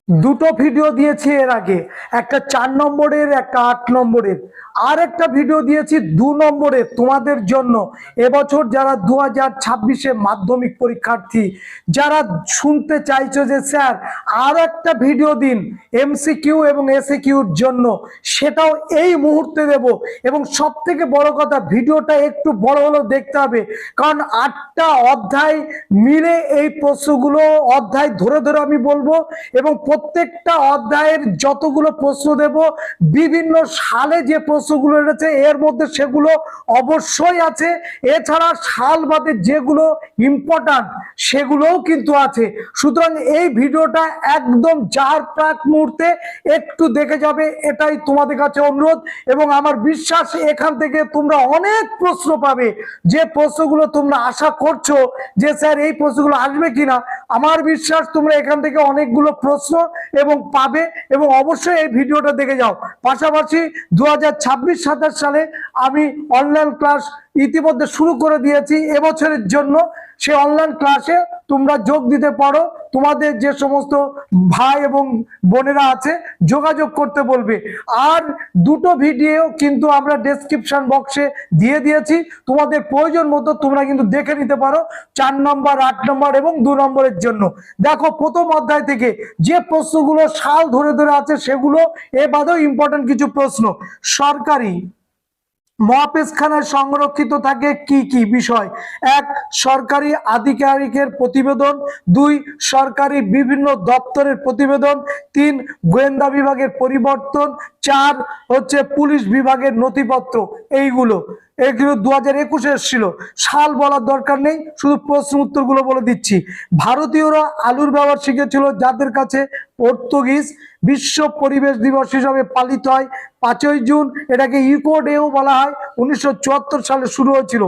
দুটো ভিডিও দিয়েছি এর আগে, একটা 4 নম্বরের, একটা 8 নম্বরের। আর একটা ভিডিও দিয়েছি 2 নম্বরের তোমাদের জন্য। এবছর যারা 2026-এ মাধ্যমিক পরীক্ষার্থী, যারা শুনতে চাইছো যে স্যার আর একটা ভিডিও দিন এমসিকিউ এবং এসএকিউর জন্য, সেটাও এই মুহূর্তে দেব। এবং সব থেকে বড় কথা, ভিডিওটা একটু বড় হলেও দেখতে হবে, কারণ 8টা অধ্যায় মিলে এই প্রশ্নগুলো অধ্যায় ধরে ধরে আমি বলবো। এবং প্রত্যেকটা অধ্যায়ের যতগুলো প্রশ্ন দেব, বিভিন্ন সালে যে প্রশ্নগুলো রয়েছে এর মধ্যে সেগুলো অবশ্যই আছে। এছাড়া সাল বাদে যেগুলো ইম্পর্টেন্ট সেগুলোও কিন্তু আছে। সুতরাং এই ভিডিওটা একদম যার প্রাক মুহূর্তে একটু দেখে যাবে, এটাই তোমাদের কাছে অনুরোধ। এবং আমার বিশ্বাস এখান থেকে তোমরা অনেক প্রশ্ন পাবে, যে প্রশ্নগুলো তোমরা আশা করছো যে স্যার এই প্রশ্নগুলো আসবে কিনা। আমার বিশ্বাস তোমরা এখান থেকে অনেকগুলো প্রশ্ন এবং পাবে। এবং অবশ্যই এই ভিডিওটা দেখে যাও। পাশাপাশি 2026-27 সালে আমি অনলাইন ক্লাস ইতিমধ্যে শুরু করে দিয়েছি এবছরের জন্য। সে অনলাইন ক্লাসে তোমরা যোগ দিতে পারো। তোমাদের যে সমস্ত ভাই এবং বোনেরা আছে যোগাযোগ করতে বলবে। আর দুটো ভিডিও কিন্তু আমরা ডেসক্রিপশন বক্সে দিয়ে দিয়েছি, তোমাদের প্রয়োজন মতো তোমরা কিন্তু দেখে নিতে পারো 4 নম্বর, 8 নম্বর এবং 2 নম্বরের জন্য। দেখো, প্রথম অধ্যায় থেকে যে প্রশ্নগুলো সাল ধরে ধরে আছে সেগুলো, এ বাদেও ইম্পর্টেন্ট কিছু প্রশ্ন। সরকারি মহাপেশখানায় সংরক্ষিত থাকে কি কি বিষয়? 1, সরকারি আধিকারিকের প্রতিবেদন। 2, সরকারি বিভিন্ন দপ্তরের প্রতিবেদন। 3, গোয়েন্দা বিভাগের পরিবর্তন। 4 হচ্ছে পুলিশ বিভাগের নথিপত্র। এগুলো 2021-এ এসেছিল। সাল বলার দরকার নেই, শুধু প্রশ্ন উত্তরগুলো বলে দিচ্ছি। ভারতীয়রা আলুর ব্যবহার শিখেছিল যাদের কাছে? পর্তুগিজ। বিশ্ব পরিবেশ দিবস হিসাবে পালিত হয় 5ই জুন। এটাকে ইকো ডেও বলা হয়। 1974 সালে শুরু হয়েছিল।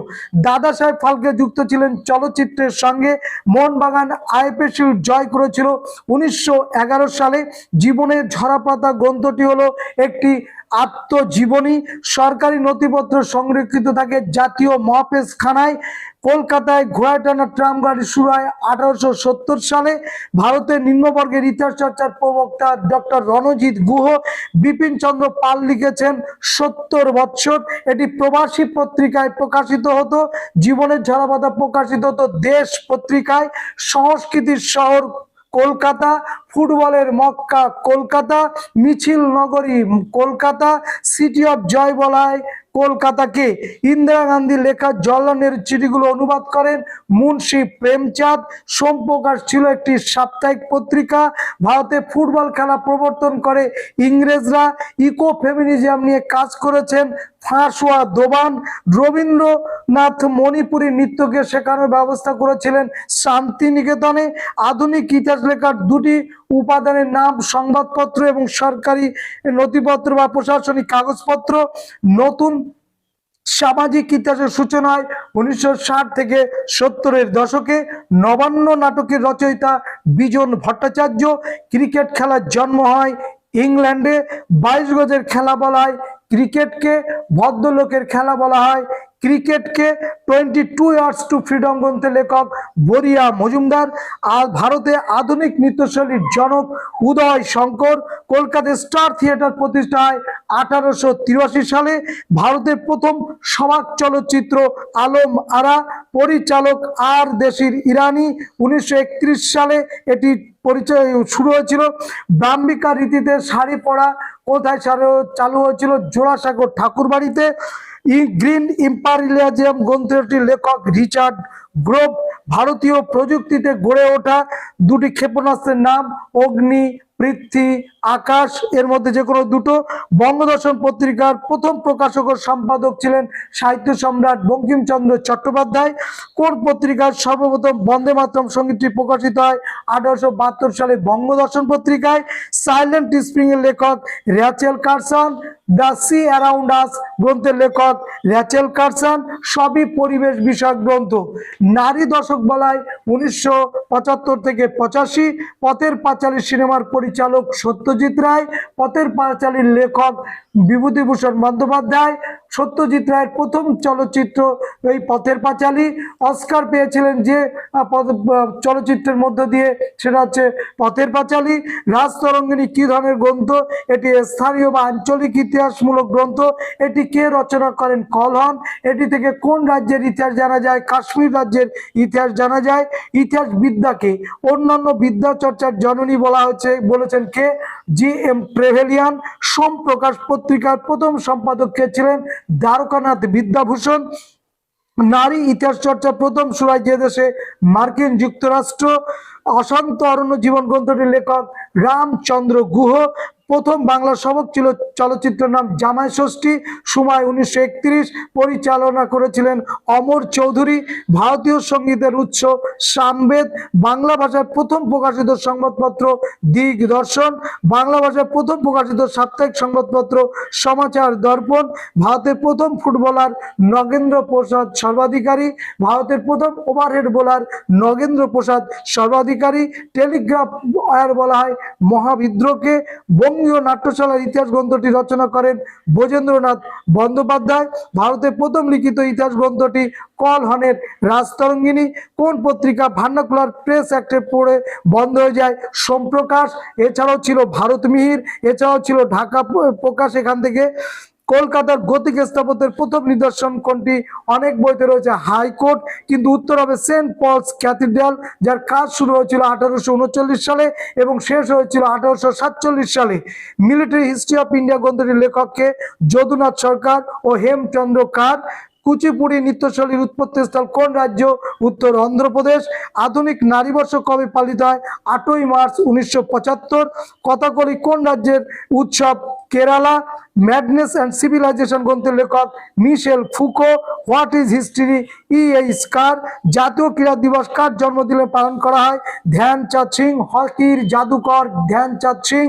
দাদা সাহেব ফালকে যুক্ত ছিলেন চলচ্চিত্রের সঙ্গে। মোহনবাগান আইএফএ শিল্ড জয় করেছিল 1911 সালে। জীবনের ঝরাপাতা গ্রন্থটি হলো একটি আত্মজীবনী। সরকারি নথিপত্র সংরক্ষিত থাকে জাতীয় মহাপেশখানায়। কলকাতায় ঘোড়ায় টানা ট্রাম গাড়ি শুরু হয় 1870 সালে। ভারতের নিম্নবর্গের ইতিহাস চর্চার প্রবক্তা ডক্টর রণজিৎ গুহ বিপিন চন্দ্র পাল লিখেছেন 70 বৎসর। এটি প্রবাসী পত্রিকায় প্রকাশিত হতো। জীবনের ঝরাপাতা প্রকাশিত হতো দেশ পত্রিকায়। সংস্কৃতির শহর কলকাতা, ফুটবলের মক্কা কলকাতা, মিছিল নগরী কলকাতা, সিটি অফ জয় বলা হয় কলকাতাকে। ইন্দিরা গান্ধীর লেখা জওহরলাল নেহরুর চিঠিগুলো অনুবাদ করেন মুন্সি প্রেমচাঁদ। সোমপ্রকাশ ছিল একটি সাপ্তাহিক পত্রিকা। ভারতে ফুটবল খেলা প্রবর্তন করে ইংরেজরা। ইকো ফেমিনিজম নিয়ে কাজ করেছেন ফ্রাঁসোয়া দোবান। রবীন্দ্রনাথ মণিপুরী নৃত্যকে শেখানোর ব্যবস্থা করেছিলেন শান্তিনিকেতনে। আধুনিক ইতিহাস লেখার দুটি উপাদানের নাম সংবাদপত্র এবং সরকারি নথিপত্র বা প্রশাসনিক কাগজপত্র। নতুন সামাজিক ইতিহাসের সূচনা হয় 1960 থেকে 70-এর দশকে। নবান্ন নাটকের রচয়িতা বিজন ভট্টাচার্য। ক্রিকেট খেলার জন্ম হয় ইংল্যান্ডে। 22 গজের খেলা বলা হয় ক্রিকেটকে। ভদ্রলোকের খেলা বলা হয় ক্রিকেটকে। 22 ইয়ার্স টু ফ্রিডম গ্রন্থের লেখক বরিয়া মজুমদার। আর ভারতে আধুনিক নৃত্যশৈলীর জনক উদয় শঙ্কর। কলকাতায় স্টার থিয়েটার প্রতিষ্ঠা হয় 1883 সালে। ভারতের প্রথম সমাজ চলচ্চিত্র আলম আরা, পরিচালক আর দেশির ইরানি। 1931 সালে এটি পরিচয় শুরু হয়েছিল। ব্রাহ্মিকা রীতিতে শাড়ি পরা কোথায় চালু হয়েছিল? জোড়াসাঁকো ঠাকুর বাড়িতে। গ্রিন ইম্পারিয়ালিজম গ্রন্থটির লেখক রিচার্ড গ্রোভ। ভারতীয় প্রযুক্তিতে গড়ে ওঠা দুটি ক্ষেপণাস্ত্রের নাম অগ্নি, পৃথ্বী, আকাশ। এর মধ্যে যে কোনো দুটো। বঙ্গদর্শন পত্রিকার প্রথম প্রকাশক ও সম্পাদক ছিলেন সাহিত্য সম্রাট বঙ্কিমচন্দ্র চট্টোপাধ্যায়। কোন পত্রিকার সর্বপ্রথম বন্দে মাতরম সঙ্গীতটি প্রকাশিত হয়? 1872 সালে বঙ্গদর্শন পত্রিকায়। সাইলেন্ট স্প্রিং এর লেখক Rachel Carson. The sea around us গ্রন্থের লেখক র্যাচেল কারসন। সবই পরিবেশ বিষয়ক গ্রন্থ। নারী দশক বলায় 1975 থেকে 85। পথের পাঁচালী সিনেমার পরিচালক সত্যজিৎ রায়। পথের পাঁচালীর লেখক বিভূতিভূষণ বন্দ্যোপাধ্যায়। সত্যজিৎ রায়ের প্রথম চলচ্চিত্র এই পথের পাঁচালী। অস্কার পেয়েছিলেন যে চলচ্চিত্রের মধ্য দিয়ে, সেটা হচ্ছে পথের পাঁচালী। রাজতরঙ্গিনী কি ধরনের গ্রন্থ? এটি স্থানীয় বা আঞ্চলিক ইতিহাসমূলক গ্রন্থ। এটি কে রচনা করেন? কলহন। এটি থেকে কোন রাজ্যের ইতিহাস জানা যায়? কাশ্মীর রাজ্যের ইতিহাস জানা যায়। ইতিহাস বিদ্যাকে অন্যান্য বিদ্যা চর্চার জননী বলা হয়েছে, বলেছেন কে? জি.এম. ট্রেভেলিয়ান। সোম প্রকাশ পত্রিকার প্রথম সম্পাদক কে ছিলেন? দ্বারকানাথ বিদ্যাভূষণ। নারী ইতিহাস চর্চা প্রথম শুরু হয় যে দেশে? মার্কিন যুক্তরাষ্ট্র। অশান্ত অরণ্য জীবন গ্রন্থটির লেখক রামচন্দ্র গুহ। প্রথম বাংলা সবক ছিল চলচ্চিত্রের নাম জামাই ষষ্ঠী, সময় 1931, পরিচালনা করেছিলেন অমর চৌধুরী। ভারতীয় সঙ্গীতের উৎস সামবেদ। বাংলা ভাষায় প্রথম প্রকাশিত সংবাদপত্র দিগদর্শন। বাংলা ভাষায় প্রথম প্রকাশিত সাপ্তাহিক সংবাদপত্র সমাচার দর্পণ। ভারতের প্রথম ফুটবলার নগেন্দ্র প্রসাদ সর্বাধিকারী। ভারতের প্রথম ওভারহেড বোলার নগেন্দ্র প্রসাদ সর্বাধিকারী। টেলিগ্রাফ ওয়্যার বলা হয় মহাবিদ্রোহকে। বঙ্গীয় নাট্যশালার ইতিহাস গ্রন্থটি রচনা করেন ব্রজেন্দ্রনাথ বন্দ্যোপাধ্যায়। ভারতের প্রথম লিখিত ইতিহাস গ্রন্থটি কলহনের রাজতরঙ্গিনী। কোন পত্রিকা ভার্নাকুলার প্রেস অ্যাক্টে পড়ে বন্ধ হয়ে যায়? সোমপ্রকাশ। এছাড়াও ছিল ভারত মিহির, এছাড়াও ছিল ঢাকা প্রকাশ। এখান থেকে কলকাতার গতিক স্থাপত্যের প্রথম নিদর্শন কোনটি? অনেক বইতে রয়েছে হাইকোর্ট, কিন্তু উত্তর হবে সেন্ট পলস ক্যাথিড্রাল, যার কাজ শুরু হয়েছিল 1839 সালে এবং শেষ হয়েছিল 1847 সালে। মিলিটারি হিস্ট্রি অফ ইন্ডিয়া গ্রন্থটির লেখককে? যদুনাথ সরকার ও হেমচন্দ্র কার। কুচিপুড়ি নৃত্যশৈলীর উৎপত্তিস্থল কোন রাজ্য? উত্তর অন্ধ্রপ্রদেশ। আধুনিক নারীবর্ষ কবে পালিত হয়? 8ই মার্চ 1975। কথাকলি কোন রাজ্যের উৎসব? কেরালা। ম্যাডনেস অ্যান্ড সিভিলাইজেশন গ্রন্থের লেখক Michel Foucault. What is history? E.H. Carr. জাতীয় ক্রীড়া দিবস কার জন্মদিনে পালন করা হয়? ধ্যানচাঁদ সিং। হকির জাদুকর ধ্যানচাঁদ সিং।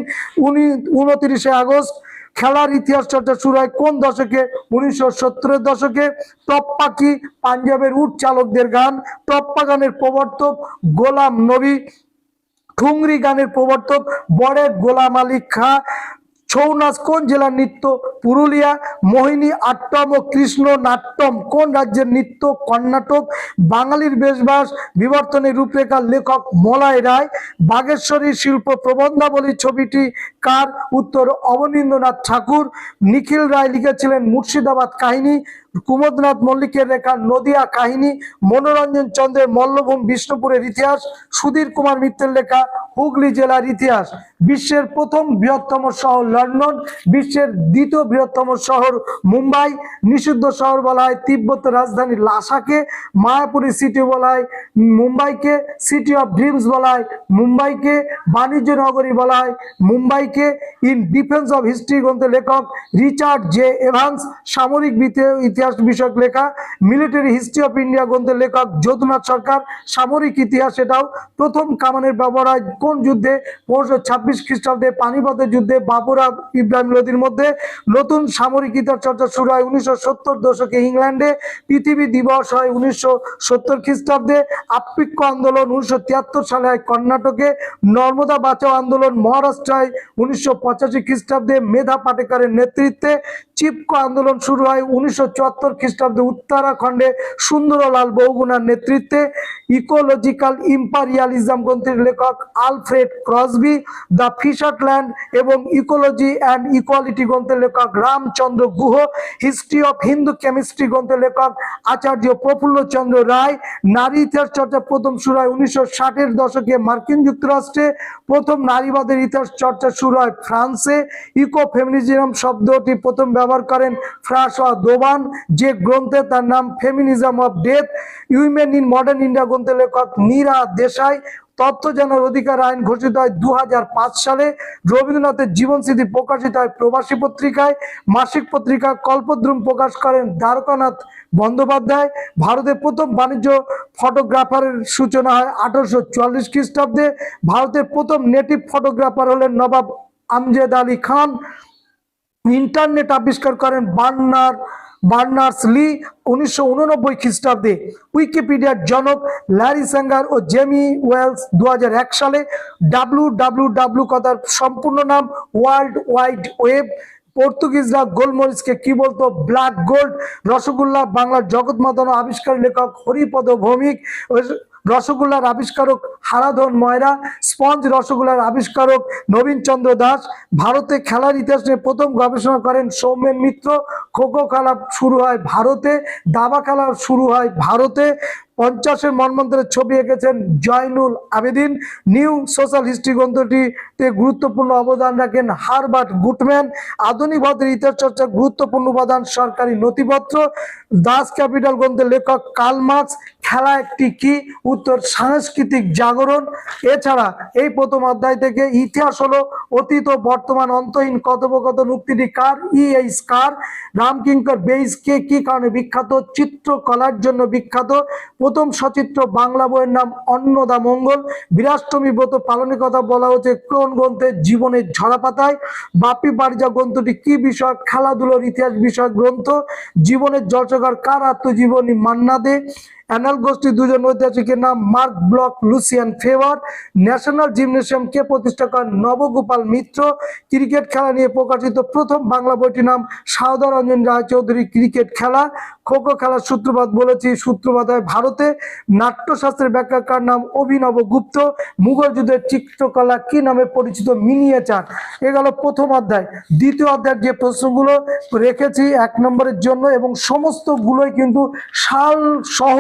29 আগস্ট। খেলার ইতিহাস চর্চা শুরু হয় কোন দশকে? 1970-এর দশকে। টপ্পা কি? পাঞ্জাবের উট চালকদের গান। টপ্পা গানের প্রবর্তক গোলাম নবী। ঠুংরি গানের প্রবর্তক বড়ে গোলাম আলী খাঁ। ছৌ নাচ কোন জেলার নৃত্য? পুরুলিয়া। মোহিনী আট্টম ও কৃষ্ণ নাট্যম কোন রাজ্যের নৃত্য? কর্ণাটক। বাঙালির বেশবাস বিবর্তনের রূপরেখার লেখক মলয় রায়। বাগেশ্বরী শিল্প প্রবন্ধাবলী ছবিটি কার? উত্তর অবনীন্দ্রনাথ ঠাকুর। নিখিল রায় লিখেছিলেন মুর্শিদাবাদ কাহিনী। কুমোদনাথ মল্লিকের লেখা নদিয়া কাহিনী। মনোরঞ্জন চন্দ্রের মল্লভূম বিষ্ণুপুরের ইতিহাস। সুধীর কুমার মিত্রের লেখা হুগলি জেলার ইতিহাস। বিশ্বের প্রথম বৃহত্তম শহর লন্ডন। বিশ্বের দ্বিতীয় বৃহত্তম শহর মুম্বাই। নিষিদ্ধ শহর বলা হয় তিব্বতের রাজধানী লাসাকে। মায়াপুরী সিটি বলা হয় মুম্বাইকে। সিটি অফ ড্রিমস বলা হয় মুম্বাইকে। বাণিজ্য নগরী বলা হয় মুম্বাইকে। ইন ডিফেন্স অফ হিস্ট্রি গ্রন্থের লেখক রিচার্ড জে এভান্স। সামরিক ইতিহাস বিষয়ক লেখা। মিলিটারি হিস্ট্রি অফ ইন্ডিয়া গ্রন্থের লেখক যদুনাথ সরকার। সামরিক ইতিহাস, এটাও প্রথম কামানের ব্যবহার হয় কোন যুদ্ধে? 1526 খ্রিস্টাব্দে পানিপথের যুদ্ধে বাবর ইব্রাহিম লোদির মধ্যে। নতুন সামরিক ইতিহাস চর্চা শুরু হয় 1970 দশকে ইংল্যান্ডে। পৃথিবী দিবস হয় 1970 খ্রিস্টাব্দে। আপ্পিক্য আন্দোলন 1973 সালে হয় কর্ণাটকে। নর্মদা বাঁচাও আন্দোলন মহারাষ্ট্রায় 1985 খ্রিস্টাব্দে মেধা পাটেকরের নেতৃত্বে। চিপকো আন্দোলন শুরু হয় 1974 খ্রিস্টাব্দে উত্তরাখণ্ডে সুন্দরলাল বহুগুণার নেতৃত্বে। ইকোলজিক্যাল ইম্পারিয়ালিজম গ্রন্থের লেখক আলফ্রেড ক্রসবি। দ্য ফিশারল্যান্ড এবং ইকোলজি অ্যান্ড ইকুয়ালিটি গ্রন্থের লেখক Ramchandra Guha. History of Hindu chemistry গ্রন্থের লেখক আচার্য প্রফুল্লচন্দ্র রায়। নারী ইতিহাস চর্চা প্রথম শুরু হয় 1960-এর দশকে মার্কিন যুক্তরাষ্ট্রে। প্রথম নারীবাদের ইতিহাস চর্চা শুরু হয় ফ্রান্সে। ইকো ফেমিনিজম শব্দটি প্রথম ব্যবহার করেন ফ্রাঁসোয়া দোবান, যে গ্রন্থে তার নাম feminism of death. Women in modern India গ্রন্থের লেখক নীরা দেশাই। তথ্য জানার অধিকার আইন ঘোষিত হয় 2005 সালে। রবীন্দ্রনাথের জীবনস্মৃতি প্রকাশিত হয় প্রবাসী পত্রিকায়। মাসিক পত্রিকা কল্পদ্রুম প্রকাশ করেন দ্বারকানাথ বন্দ্যোপাধ্যায়। ভারতের প্রথম বাণিজ্য ফটোগ্রাফারের সূচনা হয় 1844 খ্রিস্টাব্দে। ভারতের প্রথম নেটিভ ফটোগ্রাফার হলেন নবাব আমজেদ আলী খান। ইন্টারনেট আবিষ্কার করেন বার্নার্স লি 1989 খ্রিস্টাব্দে। উইকিপিডিয়ার জনক ল্যারি স্যাঙ্গার ও জেমি ওয়েলস 2001 সালে। WWW কথার সম্পূর্ণ নাম ওয়ার্ল্ড ওয়াইড ওয়েব। পর্তুগিজরা গোলমরিচকে কি বলতো? Black gold. রসগোল্লা বাংলার জগৎ মাতানো আবিষ্কার লেখক হরিপদ ভৌমিক। রসগোল্লার আবিষ্কারক হারাধন ময়রা। স্পঞ্জ রসগোল্লার আবিষ্কারক নবীন চন্দ্র দাস। ভারতে খেলার ইতিহাস নিয়ে প্রথম গবেষণা করেন সৌমেন মিত্র। খোখো খেলা শুরু হয় ভারতে, দাবা খেলা শুরু হয় ভারতে। 50-এর মন্বন্তরের ছবি এঁকেছেন Zainul Abedin. New social history গ্রন্থটিতে গুরুত্বপূর্ণ অবদান রাখেন হারবার্ট গুটম্যান। আধুনিক ভারতের ইতিহাস চর্চার গুরুত্বপূর্ণ উপাদান সরকারি নথিপত্র। দাস ক্যাপিটাল গ্রন্থের লেখক কার্ল মার্কস। খেলা একটি কি? উত্তর সাংস্কৃতিক জাগরণ। এছাড়া এই প্রথম অধ্যায় থেকে ইতিহাস হলো অতীত ও বর্তমান অন্তহীন কথোপকথন। উক্তিটি কার? E.H. কার। রামকিঙ্কর বেইজ কে কি কারণে বিখ্যাত? চিত্রকলার জন্য বিখ্যাত। প্রথম সচিত্র বাংলা বইয়ের নাম অন্নদা মঙ্গল। বীরাষ্টমী ব্রত পালনের কথা বলা হচ্ছে কোন গ্রন্থে? জীবনের ঝরাপাতায়। বাপি পারিজা গ্রন্থটি কি বিষয়? খেলাধুলোর ইতিহাস বিষয়ক গ্রন্থ। জীবনের জলসাগর কার আত্মজীবনী? মান্না দে। অ্যানাল গোষ্ঠী দুজন ঐতিহাসিকের নাম Marc Bloch, Lucien Febvre. National gymnasium কে প্রতিষ্ঠা করেন? নবগোপাল মিত্র। ক্রিকেট খেলা নিয়ে প্রকাশিত প্রথম বাংলা বইটির নাম সাউদারঞ্জন রায়চৌধুরী ক্রিকেট খেলা। খোখো খেলার সূত্রপাত বলেছি, সূত্রপাত হয় ভারতে। নাট্যশাস্ত্রের ব্যাখ্যাকার নাম অভিনব গুপ্ত। মুঘল যুদ্ধের চিত্রকলা কি নামে পরিচিত? মিনিয়েচার। এ গেল প্রথম অধ্যায়। দ্বিতীয় অধ্যায়ের যে প্রশ্নগুলো রেখেছি 1 নম্বরের জন্য, এবং সমস্ত গুলোই কিন্তু সাল সহ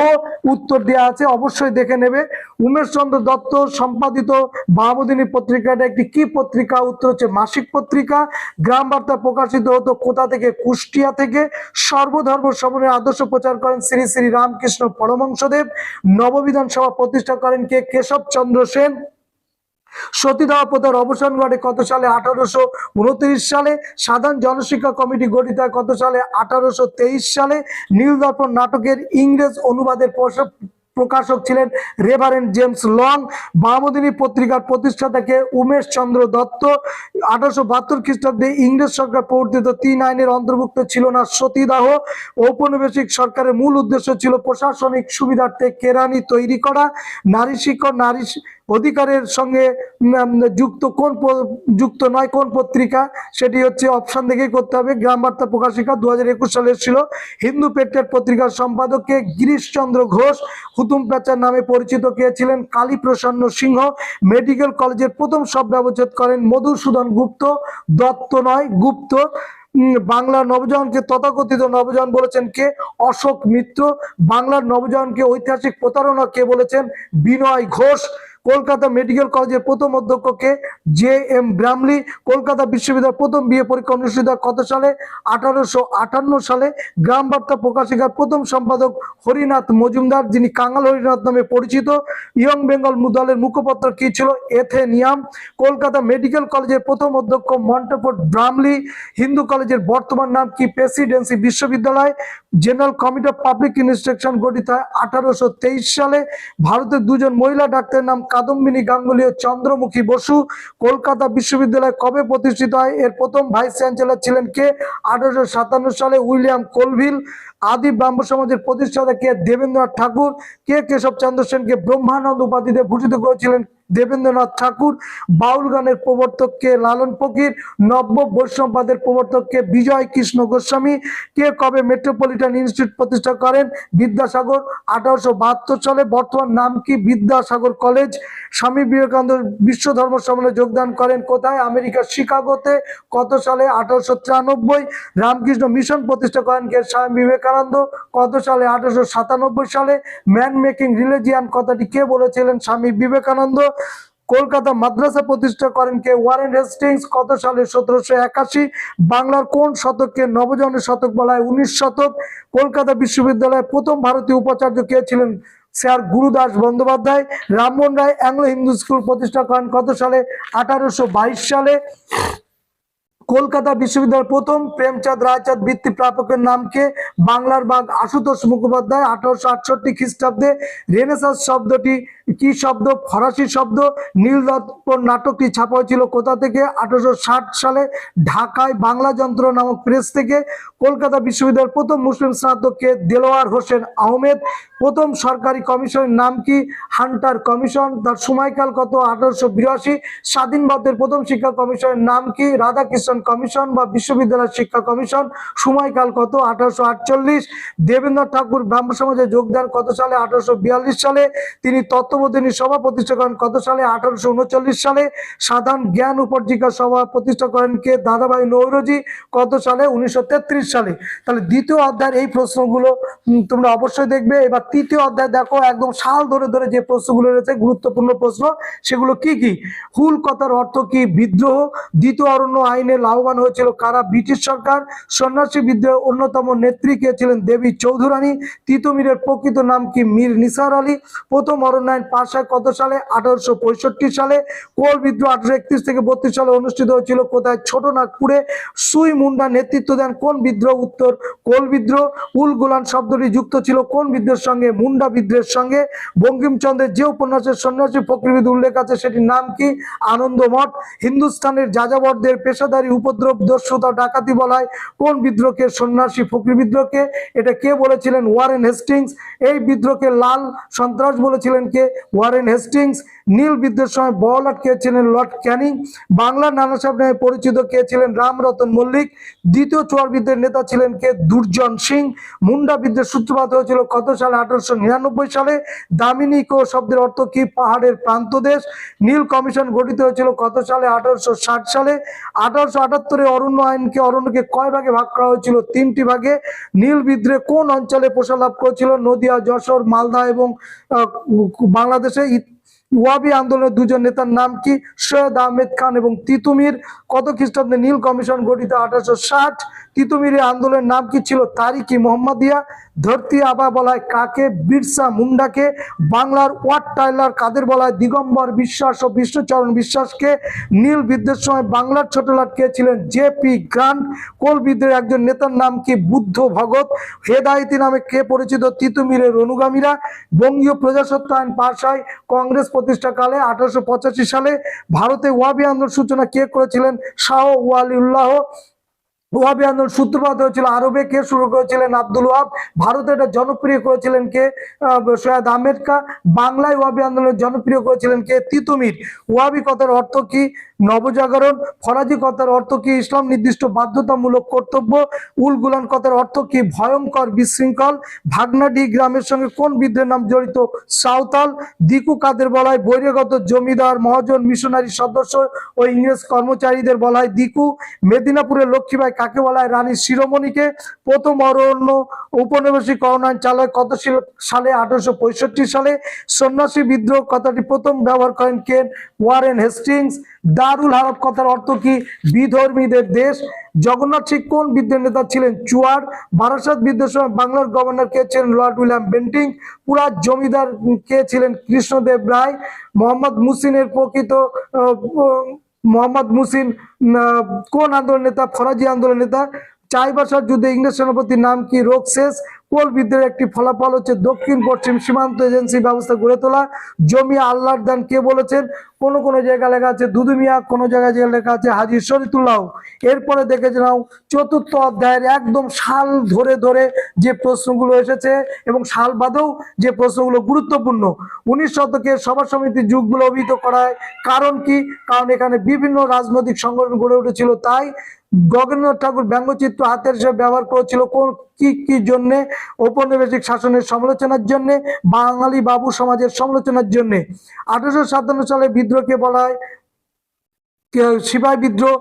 উত্তর দেওয়া আছে, অবশ্যই দেখে নেবে। উমেশ চন্দ্র দত্ত সম্পাদিত বামদিনী পত্রিকাটা একটি কি পত্রিকা? উত্তর হচ্ছে মাসিক পত্রিকা। গ্রাম বার্তা প্রকাশিত হতো কোথা থেকে? কুষ্টিয়া থেকে। সর্বধর্ম সমন্বয়ের আদর্শ প্রচার করেন শ্রী শ্রী রামকৃষ্ণ পরমহংসদেব। নববিধান সভা প্রতিষ্ঠা করেন কে? কেশবচন্দ্র সেন। সতীদাহ প্রথার অবসান ঘটে কত সালে? 1829 সালে। সাধারণ জনশিক্ষা কমিটি গঠিত হয় কত সালে? 1823 সালে। নীলদর্পণ নাটকের ইংরেজ অনুবাদের প্রকাশক ছিলেন রেভারেন্ড জেমস লং। বামদিনী পত্রিকার প্রতিষ্ঠাতাকে উমেশ চন্দ্র দত্ত। 1872 খ্রিস্টাব্দে ইংরেজ সরকার প্রবর্তিত 3 আইনের অন্তর্ভুক্ত ছিল না সতীদাহ। ঔপনিবেশিক সরকারের মূল উদ্দেশ্য ছিল প্রশাসনিক সুবিধার্থে কেরানি তৈরি করা। নারী শিক্ষা, নারী অধিকারের সঙ্গে যুক্ত নয় কোন পত্রিকা? সেটি হচ্ছে অপশন দেখেই করতে হবে। গ্রাম বার্তা প্রকাশিকা 2021 সালে ছিল। হিন্দু পেট্রিয়ট পত্রিকার সম্পাদককে গিরিশচন্দ্র ঘোষ। হুতুম প্যাচার নামে পরিচিত কে ছিলেন? কালীপ্রসন্ন সিংহ। মেডিকেল কলেজের প্রথম শব্দ ব্যবচ্ছেদ করেন মধুসূদন গুপ্ত। দত্ত নয়, গুপ্ত। বাংলার নবজাগরণকে তথাকথিত নবজাগরণ বলেছেন কে? অশোক মিত্র। বাংলার নবজাগরণকে ঐতিহাসিক প্রতারণা কে বলেছেন? বিনয় ঘোষ। কলকাতা মেডিকেল কলেজের প্রথম অধ্যক্ষ কে? JM ব্রামলি। কলকাতা বিশ্ববিদ্যালয়ের প্রথম বিএ পরীক্ষা অনুষ্ঠিত হয় কত সালে? 1858 সালে। গ্রাম বার্তা প্রকাশিকার প্রথম সম্পাদক হরিনাথ মজুমদার, যিনি কাঙাল হরিনাথ নামে পরিচিত। ইয়ং বেঙ্গল দলের মুখপত্র কি ছিল? এথেনিয়াম। কলকাতা মেডিকেল কলেজের প্রথম অধ্যক্ষ মন্টেফোর্ড ব্রামলি। হিন্দু কলেজের বর্তমান নাম কি? প্রেসিডেন্সি বিশ্ববিদ্যালয়। General committee of public instruction গঠিত হয় 1823 সালে। ভারতের দুজন মহিলা ডাক্তারের নাম কাদম্বিনী গাঙ্গুলি ও চন্দ্রমুখী বসু। কলকাতা বিশ্ববিদ্যালয় কবে প্রতিষ্ঠিত হয়? এর প্রথম ভাইস চ্যান্সেলর ছিলেন কে? 1857 সালে উইলিয়াম কোলভিল। আদি ব্রাহ্ম সমাজের প্রতিষ্ঠাতা কে? দেবেন্দ্রনাথ ঠাকুর। কে কেশবচন্দ্র সেনকে ব্রহ্মানন্দ উপাধিতে ভূষিত করেছিলেন? দেবেন্দ্রনাথ ঠাকুর। বাউল গানের প্রবর্তক কে? লালন ফকির। নব্য বৈষ্ণববাদের প্রবর্তক কে? বিজয় কৃষ্ণ গোস্বামী। কে কবে মেট্রোপলিটন ইনস্টিটিউট প্রতিষ্ঠা করেন? বিদ্যাসাগর। 1872 সালে। বর্তমান নাম কি? বিদ্যাসাগর কলেজ। স্বামী বিবেকানন্দ বিশ্ব ধর্ম সম্মেলনে যোগদান করেন কোথায়? আমেরিকার শিকাগোতে। কত সালে? 1893। রামকৃষ্ণ মিশন প্রতিষ্ঠা করেন কে? স্বামী বিবেকানন্দ। কত সালে? 1897 সালে। ম্যান মেকিং রিলিজিয়ান কথাটি কে বলেছিলেন? স্বামী বিবেকানন্দ। কলকাতা মাদ্রাসা প্রতিষ্ঠা করেন কে? Warren Hastings. কত সালে? 1781। বাংলার কোন শতককে নবজাগরণের শতক বলা হয়? 19 শতক। কলকাতা বিশ্ববিদ্যালয়ের প্রথম ভারতীয় উপাচার্য কে ছিলেন? Sir Gurudas Bandyopadhyay. Rammohan Roy Anglo Hindu school প্রতিষ্ঠা করেন কত সালে? 1822 সালে। কলকাতা বিশ্ববিদ্যালয়ের প্রথম প্রেমচাঁদ রায়চাঁদ বৃত্তি প্রাপকের নাম কে? বাংলার বাঘ আশুতোষ মুখোপাধ্যায়। 1868 খ্রিস্টাব্দে। রেনেসাঁস শব্দটি কি শব্দ? ফরাসি শব্দ। নীলদর্পণ নাটকটি ছাপা হয়েছিল কোথা থেকে? 1860 সালে ঢাকায় বাংলা যন্ত্র নামক প্রেস থেকে। কলকাতা বিশ্ববিদ্যালয়ের প্রথম মুসলিম স্নাতক কে? দেলোয়ার হোসেন আহমেদ। প্রথম সরকারি কমিশনের নাম কি? Hunter commission. তার সময়কাল কত? 1882। স্বাধীন ভারতের প্রথম শিক্ষা কমিশনের নাম কি? রাধাকৃষ্ণ এডুকেশন কমিশন বা বিশ্ববিদ্যালয় শিক্ষা কমিশন, সময়কাল কত 1848। দেবেন্দ্রনাথ ঠাকুর ব্রাহ্ম সমাজে যোগদান কত সালে 1842 সালে। তিনি তত্ত্ববোধিনী সভা প্রতিষ্ঠা করেন কত সালে 1839 সালে। সাধারণ জ্ঞান উপর্জিকা সভা প্রতিষ্ঠা করেন কে দাদাভাই নৌরোজি কত সালে 1933 সালে। তাহলে দ্বিতীয় অধ্যায়ের এই প্রশ্নগুলো তোমরা অবশ্যই দেখবে। এবার তৃতীয় অধ্যায় দেখো, একদম সাল ধরে ধরে যে প্রশ্নগুলো রয়েছে গুরুত্বপূর্ণ প্রশ্ন, সেগুলো কি কি। হুল কথার অর্থ কি? বিদ্রোহ। দ্বিতীয় অরণ্য আইনে লাভবান হয়েছিল কারা? ব্রিটিশ সরকার। সন্ন্যাসী বিদ্রোহের অন্যতম নেত্রী কে ছিলেন? দেবী চৌধুরানী। তিতুমিরের প্রকৃত নাম কি? মীর নিসার আলী। প্রথম অরণ্য আইন পাশ হয় কত সালে? 1865 সালে। কোল বিদ্রোহ 1831 থেকে 32 সালে অনুষ্ঠিত হয়েছিল কোথায়? ছোট নাগপুরে। সুই মুন্ডা নেতৃত্ব দেন কোন বিদ্রোহ? উত্তর কোল বিদ্রোহ। উল গুলান শব্দটি যুক্ত ছিল কোন বিদ্রোহের সঙ্গে? মুন্ডা বিদ্রোহের সঙ্গে। বঙ্কিমচন্দ্রের যে উপন্যাসের সন্ন্যাসী ফকরিবিদ উল্লেখ আছে সেটির নাম কি? আনন্দমঠ। হিন্দুস্তানের যাযাবরদের পেশাদারি উপদ্রব দস্যুতা ডাকাতি বলা হয় কোন বিদ্রোহকে? সন্ন্যাসী ফকরি বিদ্রোহকে। এটা কে বলেছিলেন? Warren Hastings. এই বিদ্রোহকে লাল সন্ত্রাস বলেছিলেন কে? Warren Hastings. নীল বিদ্রোহের সময় বড়লাট কে ছিলেন? লর্ড ক্যানিং। বাংলার নানা সাহেব নামে পরিচিত কে ছিলেন? রামরতন মল্লিক। দ্বিতীয় চোয়ার বিদ্রোহের নেতা ছিলেন কে? দুর্জন সিং। মুন্ডা বিদ্রোহের সূত্রপাত হয়েছিল কত সালে? 1899 সালে। দামিনী কো শব্দের অর্থ কি? পাহাড়ের প্রান্তদেশ। নীল কমিশন গঠিত হয়েছিল কত সালে? 1860 সালে। 1878 অরণ্য আইনকে অরণ্যকে কয় ভাগে ভাগ করা হয়েছিল? 3টি ভাগে। নীল বিদ্রোহ কোন অঞ্চলে প্রসার লাভ করেছিল? নদিয়া, যশোর, মালদা এবং বাংলাদেশে। ওয়াবি আন্দোলনের দুজন নেতার নাম কি? সৈয়দ আহমেদ খান এবং তিতুমির। কত খ্রিস্টাব্দে নীল কমিশন গঠিত? 1860। তিতুমিরের আন্দোলনের নাম কি ছিল? তারিকি মোহাম্মদিয়া। ধরতি আবা বলা হয় কাকে? বিরসা মুন্ডাকে। বাংলার ওয়াট টাইলার কাদের বলা হয়? দিগম্বর বিশ্বাস ও বিষ্ণুচরণ বিশ্বাসকে। নীল বিদ্রোহের সময় বাংলার ছোটলাট কে ছিলেন? জে.পি. গ্রান্ট। কোল বিদ্রোহের একজন নেতার নাম কি? বুদ্ধ ভগত। হেদায়েতি নামে কে পরিচিত? তিতুমিরের অনুগামীরা। বঙ্গীয় প্রজাস্বত্ব আইন পাশ হয় কংগ্রেস প্রতিষ্ঠাকালে 1885 সালে। ভারতে ওয়াবি আন্দোলন সূচনা কে করেছিলেন? শাহ ওয়ালিউল্লাহ। ওয়াবি আন্দোলন সূত্রপাত হয়েছিল আরবে। কে শুরু করেছিলেন? আব্দুল ওয়াহাব। ভারতে এটা জনপ্রিয় করেছিলেন কে? সৈয়দ আহমেদ খান। বাংলায় ওয়াবি আন্দোলন জনপ্রিয় করেছিলেন কে? তিতুমির। ওয়াবি কথার অর্থ কি? নবজাগরণ। ফরাজি কথার অর্থ কি? ইসলাম নির্দিষ্ট বাধ্যতামূলক কর্তব্য। উল গুলান কথার অর্থ কি? ভয়ঙ্কর বিশৃঙ্খল। ভাগনাডি গ্রামের সঙ্গে কোন বিদ্রোহের নাম জড়িত? সাঁওতাল। দিকু কাদের বলা হয়? বহিরাগত জমিদার, মহাজন, মিশনারি সদস্য ও ইংরেজ কর্মচারীদের বলা হয় দিকু। মেদিনীপুরের লক্ষ্মীবাই কাকে বলা হয়? রানী শিরোমণিকে। প্রথম অরণ্য উপনিবেশিক অরণ্য আইন চালু হয় কত সালে? 1865 সালে। সন্ন্যাসী বিদ্রোহ কথাটি প্রথম ব্যবহার করেন কে? Warren Hastings. দারুল হারব কথার অর্থ কি? বিধর্মীদের দেশ। জগন্নাথ সিং কোন বিদ্রোহের নেতা ছিলেন? চুয়ার। বারাসাত বিদ্রোহের সময় বাংলার গভর্নর কে ছিলেন? Lord William Bentinck. পুরাত জমিদার কে ছিলেন? কৃষ্ণদেব রায়। মোহাম্মদ মুহসিনের প্রকৃত মোহাম্মদ মুহসিন কোন আন্দোলন নেতা? ফরাজি আন্দোলন নেতা। চাইবাসার যুদ্ধে ইংরেজ সেনাপতির নাম কি? রোকসেস। কোল বিদ্রোহের একটি ফলাফল হচ্ছে দক্ষিণ পশ্চিম সীমান্ত এজেন্সি ব্যবস্থা গড়ে তোলা। জমি আল্লাহর দান কে বলেছেন? কোন কোন জায়গায় লেখা আছে দুদু মিয়া, কোন জায়গায় লেখা আছে হাজী শরীফুল্লাহ। এরপরে দেখে নাও চতুর্থ অধ্যায়ের একদম সাল ধরে ধরে যে প্রশ্নগুলো এসেছে এবং সাল বাদেও যে প্রশ্নগুলো গুরুত্বপূর্ণ। 19 শতকে সভা সমিতির যুগগুলো অভিহিত করা হয়। কারণ কি? কারণ এখানে বিভিন্ন রাজনৈতিক সংগঠন গড়ে উঠেছিল, তাই। গগনেন্দ্রনাথ ঠাকুর ব্যঙ্গচিত্র হাতের হিসেবে ব্যবহার করেছিল কোন কি জন্য? ঔপনিবেশিক শাসনের সমালোচনার জন্য, বাঙালি বাবু সমাজের সমালোচনার জন্য। 1857 সালে বিদ্রোহকে বলা হয় সিপাহী বিদ্রোহ।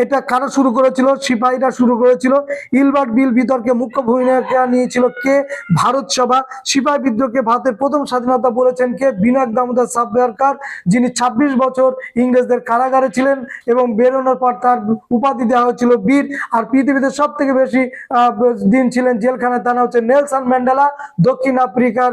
এটা কারা শুরু করেছিল? সিপাহীরা শুরু করেছিল। ইলবার্ট বিল বিতর্কে মুখ্য ভূমিকা নিয়েছিল কে? ভারত সভা। সিপাহী বিদ্রোহকে ভারতের প্রথম স্বাধীনতা বলেছেন কে? বিনায়ক দামোদর সাবরকার, যিনি 26 বছর ইংরেজদের কারাগারে ছিলেন এবং বেরোনোর পর তার উপাধি দেওয়া হয়েছিল বীর। আর পৃথিবীতে সব থেকে বেশি দিন ছিলেন জেলখানায়, তা না হচ্ছে নেলসন ম্যান্ডেলা, দক্ষিণ আফ্রিকার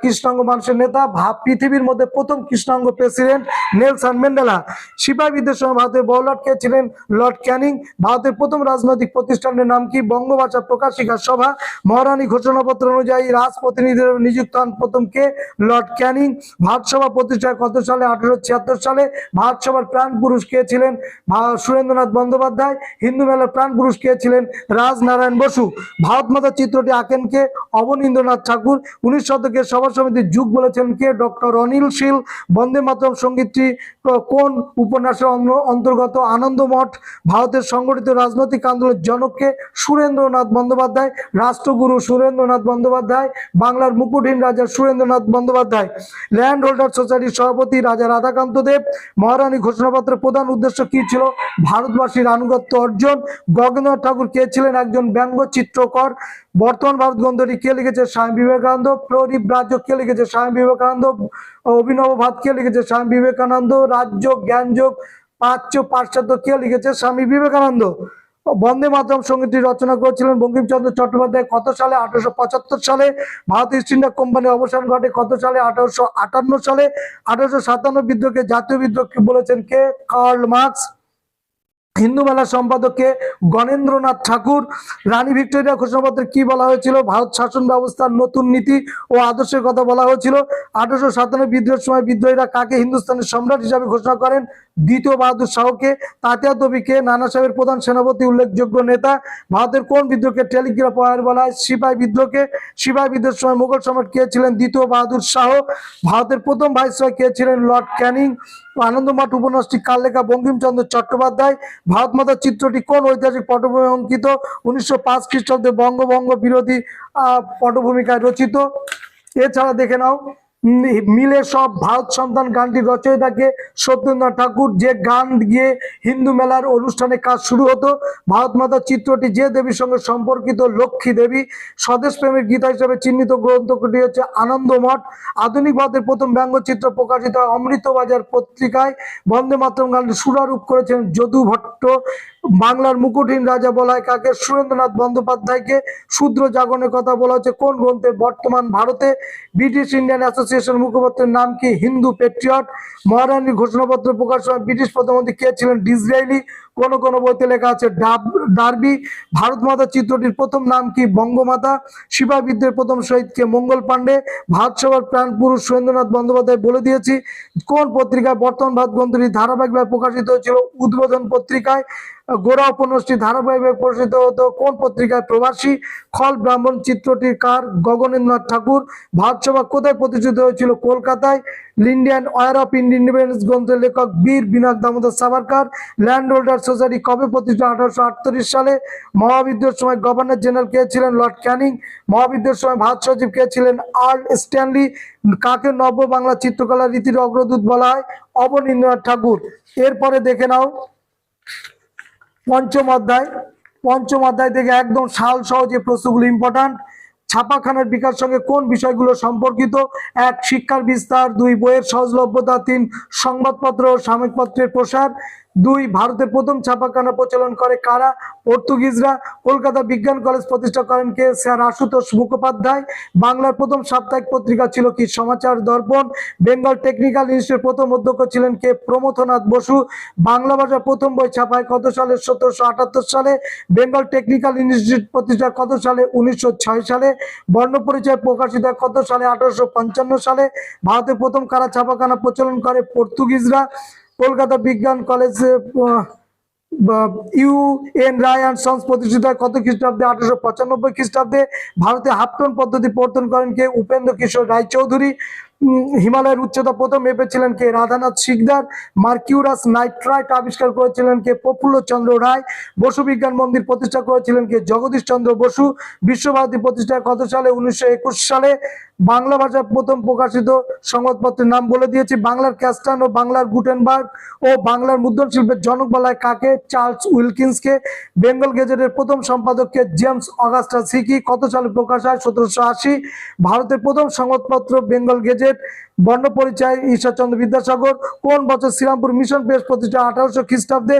কৃষ্ণাঙ্গ মানুষের নেতা। পৃথিবীর মধ্যে প্রথম কৃষ্ণাঙ্গ প্রেসিডেন্ট নেলসন ম্যান্ডেলা। সিপাহী বিদ্রোহের সময় ভারতের বড়লাট কে ছিলেন? লর্ড ক্যানিং। ভারতের প্রথম রাজনৈতিক প্রতিষ্ঠানের নাম কি? বঙ্গভাষা প্রকাশিকা সভা। মহারানী ঘোষণাপত্র অনুযায়ী রাজপ্রতিনিধির নিযুক্ত হন প্রথম কে? লর্ড ক্যানিং। ভারত সভা প্রতিষ্ঠা কত সালে? 1876 সালে। ভারত সভার প্রাণ পুরুষ কে ছিলেন? সুরেন্দ্রনাথ বন্দ্যোপাধ্যায়। হিন্দু মেলার প্রাণ পুরুষ কে ছিলেন? রাজনারায়ণ বসু। ভারত মাতা চিত্রটি আঁকেন কে? অবনীন্দ্রনাথ ঠাকুর। 19 শতকের সভা সমিতির যুগ বলেছেন কে? ডক্টর অনিল শীল। বন্দে মাতরম সঙ্গীতটি কোন উপন্যাসের অন্তর্গত আনন্দমঠ ভারতের সংগঠিত রাজনৈতিক আন্দোলনের জনককে সুরেন্দ্রনাথ বন্দ্যোপাধ্যায়, রাষ্ট্রগুরু সুরেন্দ্রনাথ বন্দ্যোপাধ্যায়, বাংলার মুকুটহীন রাজা সুরেন্দ্রনাথ বন্দ্যোপাধ্যায়, ল্যান্ড হোল্ডার সোসাইটির সভাপতি রাজা রাধাকান্ত দেব। মহারানী ঘোষণাপত্রের প্রধান উদ্দেশ্য কি ছিল? ভারতবাসীর আনুগত্য অর্জন। গগনেন্দ্রনাথ ঠাকুর কে ছিলেন? একজন ব্যঙ্গচিত্রকর। বর্তমান ভারত গ্রন্থটি কে লিখেছে? স্বামী বিবেকানন্দ। প্রদীপ রাজ্য কে লিখেছে? স্বামী বিবেকানন্দ। অভিনব ভাত কে লিখেছে? স্বামী বিবেকানন্দ। রাজ্য জ্ঞানযোগ প্রাচ্য পাশ্চাত্য কে লিখেছে? স্বামী বিবেকানন্দ। বন্দে মাতরম সঙ্গীতটি রচনা করেছিলেন বঙ্কিমচন্দ্র চট্টোপাধ্যায়। কত সালে? 1875 সালে। ভারত ইস্ট ইন্ডিয়া কোম্পানির অবসান ঘটে কত সালে? 1858 সালে। 1857 বিদ্রোহকে জাতীয় বিদ্রোহ বলেছেন কে? Karl Marx. হিন্দু মেলার সম্পাদককে? গণেন্দ্রনাথ ঠাকুর। রানী ভিক্টোরিয়া ঘোষণাপত্রে কি বলা হয়েছিল? ভারত শাসন ব্যবস্থার নতুন নীতি ও আদর্শের কথা বলা হয়েছিল। 1857 বিদ্রোহের সময় বিদ্রোহীরা কাকে হিন্দুস্তানের সম্রাট হিসাবে ঘোষণা করেন? দ্বিতীয় বাহাদুর শাহকে। তাতিয়া তবিকে নানা সাহেবের প্রধান সেনাপতি উল্লেখযোগ্য নেতা। ভারতের কোন বিদ্রোহকে টেলিগ্রাফ ওয়ার বলা হয়? সিপাহী বিদ্রোহকে। সিপাহী বিদ্রোহের সময় মুঘল সম্রাট কে ছিলেন? দ্বিতীয় বাহাদুর শাহ। ভারতের প্রথম ভাইসরয় কে ছিলেন? লর্ড ক্যানিং। আনন্দমঠ উপন্যাসটি কার লেখা? বঙ্কিমচন্দ্র চট্টোপাধ্যায়। ভারত মাতার চিত্রটি কোন ঐতিহাসিক পটভূমি অঙ্কিত? 1905 খ্রিস্টাব্দে বঙ্গভঙ্গ বিরোধী পটভূমিকায় রচিত। এছাড়া দেখে নাও মিলে সব ভারত সন্তান গানটি রচয়িতাকে? সত্যেন্দ্রনাথ ঠাকুর। যে গান গিয়ে হিন্দু মেলার অনুষ্ঠানে কাজ শুরু হতো। ভারত মাতার চিত্রটি যে দেবীর সঙ্গে সম্পর্কিত? লক্ষ্মী দেবী। স্বদেশ প্রেমের গীতা হিসেবে চিহ্নিত গ্রন্থটি হচ্ছে আনন্দমঠ। আধুনিক ভারতের প্রথম ব্যঙ্গচিত্র প্রকাশিত হয় অমৃতবাজার পত্রিকায়। বন্দে মাতরম গানটি সুরারোপ করেছেন যদু ভট্ট। বাংলার মুকুটহীন রাজা বলা হয় কাকে? সুরেন্দ্রনাথ বন্দ্যোপাধ্যায়কে। শূদ্র জাগরণের কথা বলা হচ্ছে কোন গ্রন্থে? বর্তমান ভারতে। ব্রিটিশ ইন্ডিয়ান অ্যাসোসিয়েশন মুখপাত্রের নাম কি? হিন্দু পেট্রিয়ট। মহারানীর ঘোষণাপত্র প্রকাশ সময় ব্রিটিশ প্রধানমন্ত্রী কে ছিলেন? ডিসরায়েলি। কোন কোন বইতে লেখা আছে ডার্বি। ভারত মাতা চিত্রটির প্রথম নাম কি? বঙ্গমাতা। সিপাহী বিদ্রোহের প্রথম শহীদকে? মঙ্গল পাণ্ডে। ভারত সভার প্রাণ পুরুষ সুরেন্দ্রনাথ বন্দ্যোপাধ্যায় বলে দিয়েছি। কোন পত্রিকায় বর্তমান ভারত গ্রন্থটি ধারাবাহিকভাবে প্রকাশিত হয়েছিল? উদ্বোধন পত্রিকায়। গোড়া উপন্যাসটি ধারাবাহিকভাবে প্রকাশিত হতো কোন পত্রিকায়? প্রবাসী। খল ব্রাহ্মণ চিত্রটির কার? গগনেন্দ্রনাথ ঠাকুর। ভারত সভা কোথায় প্রতিষ্ঠিত হয়েছিল? কলকাতায়। ইন্ডিয়ান ওয়ার অফ ইন্ডিপেন্ডেন্স গ্রন্থের লেখক Vir Vinayak Damodar Savarkar. Land holder society কবে প্রতিষ্ঠিত? 1838 সালে। মহাবিদ্রোহের সময় গভর্নর জেনারেল কে ছিলেন? লর্ড ক্যানিং। মহাবিদ্রোহের সময় ভারত সচিব কে ছিলেন? Earl Stanley. কাকে নব্য বাংলা চিত্রকলা রীতির অগ্রদূত বলা হয়? অবনীন্দ্রনাথ ঠাকুর। এরপরে দেখে নাও পঞ্চম অধ্যায় থেকে একদম সাল সহ যে প্রশ্নগুলো ইম্পর্টেন্ট। ছাপাখানার বিকাশ সঙ্গে কোন বিষয়গুলো সম্পর্কিত? 1. শিক্ষার বিস্তার। 2. বইয়ের সহজলভ্যতা। 3. সংবাদপত্র ও সাময়িকপত্রের প্রসার। 2. ভারতের প্রথম ছাপাখানা প্রচলন করে কারা? পর্তুগিজরা। কলকাতা বিজ্ঞান কলেজ প্রতিষ্ঠা করেন কে? স্যার আশুতোষ মুখোপাধ্যায়। বাংলার প্রথম সাপ্তাহিক পত্রিকা ছিল কি? সমাচার দর্পণ। বেঙ্গল টেকনিক্যাল ইনস্টিটিউটের প্রথম অধ্যক্ষ ছিলেন কে? প্রমথনাথ বসু। বাংলা ভাষার প্রথম বই ছাপায় কত সালে? 1778 সালে। বেঙ্গল টেকনিক্যাল ইনস্টিটিউট প্রতিষ্ঠা কত সালে? 1906 সালে। বর্ণপরিচয় প্রকাশিত হয় কত সালে? 1855 সালে। ভারতের প্রথম কারা ছাপাখানা প্রচলন করে? পর্তুগিজরা। কলকাতা বিজ্ঞান কলেজে ইউ.এন. রায় অ্যান্ড সন্স প্রতিষ্ঠিত হয় কত খ্রিস্টাব্দে? 1895 খ্রিস্টাব্দে। ভারতে হাফটন পদ্ধতি প্রবর্তন করেন কে? উপেন্দ্র কিশোর রায়চৌধুরী। হিমালয়ের উচ্চতা প্রথম মেপেছিলেন কে? রাধানাথ সিকদার। মার্কিউরাস নাইট্রাইট আবিষ্কার করেছিলেন কে? প্রফুল্ল চন্দ্র রায়। বসু বিজ্ঞান মন্দির প্রতিষ্ঠা করেছিলেন কে? জগদীশ চন্দ্র বসু। বিশ্বভারতী প্রতিষ্ঠা কত সালে? 1921 সালে। বাংলা ভাষার প্রথম প্রকাশিত সংবাদপত্রের নাম বলে দিয়েছি। বাংলার ক্যাস্টান ও বাংলার গুটেনবার্গ ও বাংলার মুদ্রণ শিল্পের জনক বলা হয় কাকে? চার্লস উইলকিন্সকে। বেঙ্গল গেজেটের প্রথম সম্পাদককে? James Augustus Hicky. কত সালে প্রকাশ হয়? 1780। ভারতের প্রথম সংবাদপত্র বেঙ্গল গেজেট। বর্ণপরিচয় ঈশ্বরচন্দ্র বিদ্যাসাগর। কোন বছর শ্রীরামপুর মিশন প্রেস প্রতিষ্ঠা? 1800 খ্রিস্টাব্দে।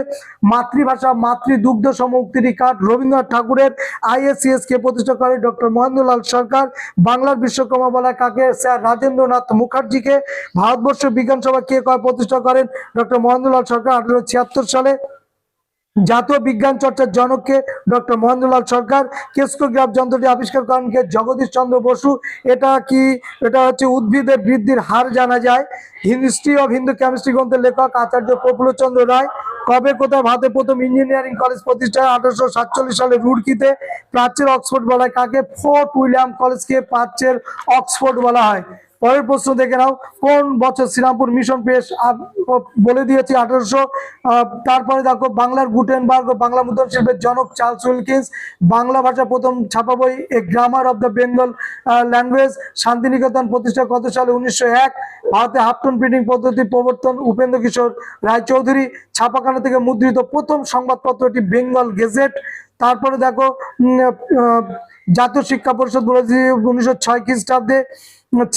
মাতৃভাষা মাতৃদুগ্ধ সমুক্তির কাঠ রবীন্দ্রনাথ ঠাকুরের। আইএসসিএস কে প্রতিষ্ঠা করে? ডক্টর মহেন্দ্রলাল সরকার। বাংলার বিশ্বকর্মা বলা কাকে? স্যার রাজেন্দ্রনাথ মুখার্জিকে। ভারতবর্ষ বিজ্ঞান সভা কে প্রতিষ্ঠা করেন? ডক্টর মহেন্দ্রলাল সরকার 1876 সালে। জাতীয় বিজ্ঞান চর্চার জনককে? ডক্টর মহেন্দ্রলাল সরকার। কেস্কোগ্রাফ যন্ত্রটি আবিষ্কার করেন কে? জগদীশ চন্দ্র বসু। এটা কি? এটা হচ্ছে উদ্ভিদের বৃদ্ধির হার জানা যায়। হিস্ট্রি অফ হিন্দু কেমিস্ট্রি গ্রন্থের লেখক আচার্য প্রফুল্ল চন্দ্র রায়। কবে কোথায় ভারতের প্রথম ইঞ্জিনিয়ারিং কলেজ প্রতিষ্ঠা? 1847 সালে রুড়কিতে। প্রাচ্যের অক্সফোর্ড বলা হয় কাকে? ফোর্ট উইলিয়াম কলেজকে প্রাচ্যের অক্সফোর্ড বলা হয়। পরের প্রশ্ন দেখে নাও, কোন বছর শ্রীরামপুর মিশন প্রেস বলে দিয়েছি 1800। তারপরে দেখো বাংলার গুটেনবার্গ ও বাংলা মুদ্রণ শিল্পের জনক চার্লস উইলকিন্স। বাংলা ভাষা প্রথম ছাপা বই a grammar of the Bengal language Santiniketan প্রতিষ্ঠা কত সালে? 1901। ভারতে হাফটন প্রিন্টিং পদ্ধতি প্রবর্তন উপেন্দ্র কিশোর রায়চৌধুরী। ছাপাখানা থেকে মুদ্রিত প্রথম সংবাদপত্রটি বেঙ্গল গেজেট। তারপরে দেখো জাতীয় শিক্ষা পরিষদ বলেছে 1906 খ্রিস্টাব্দে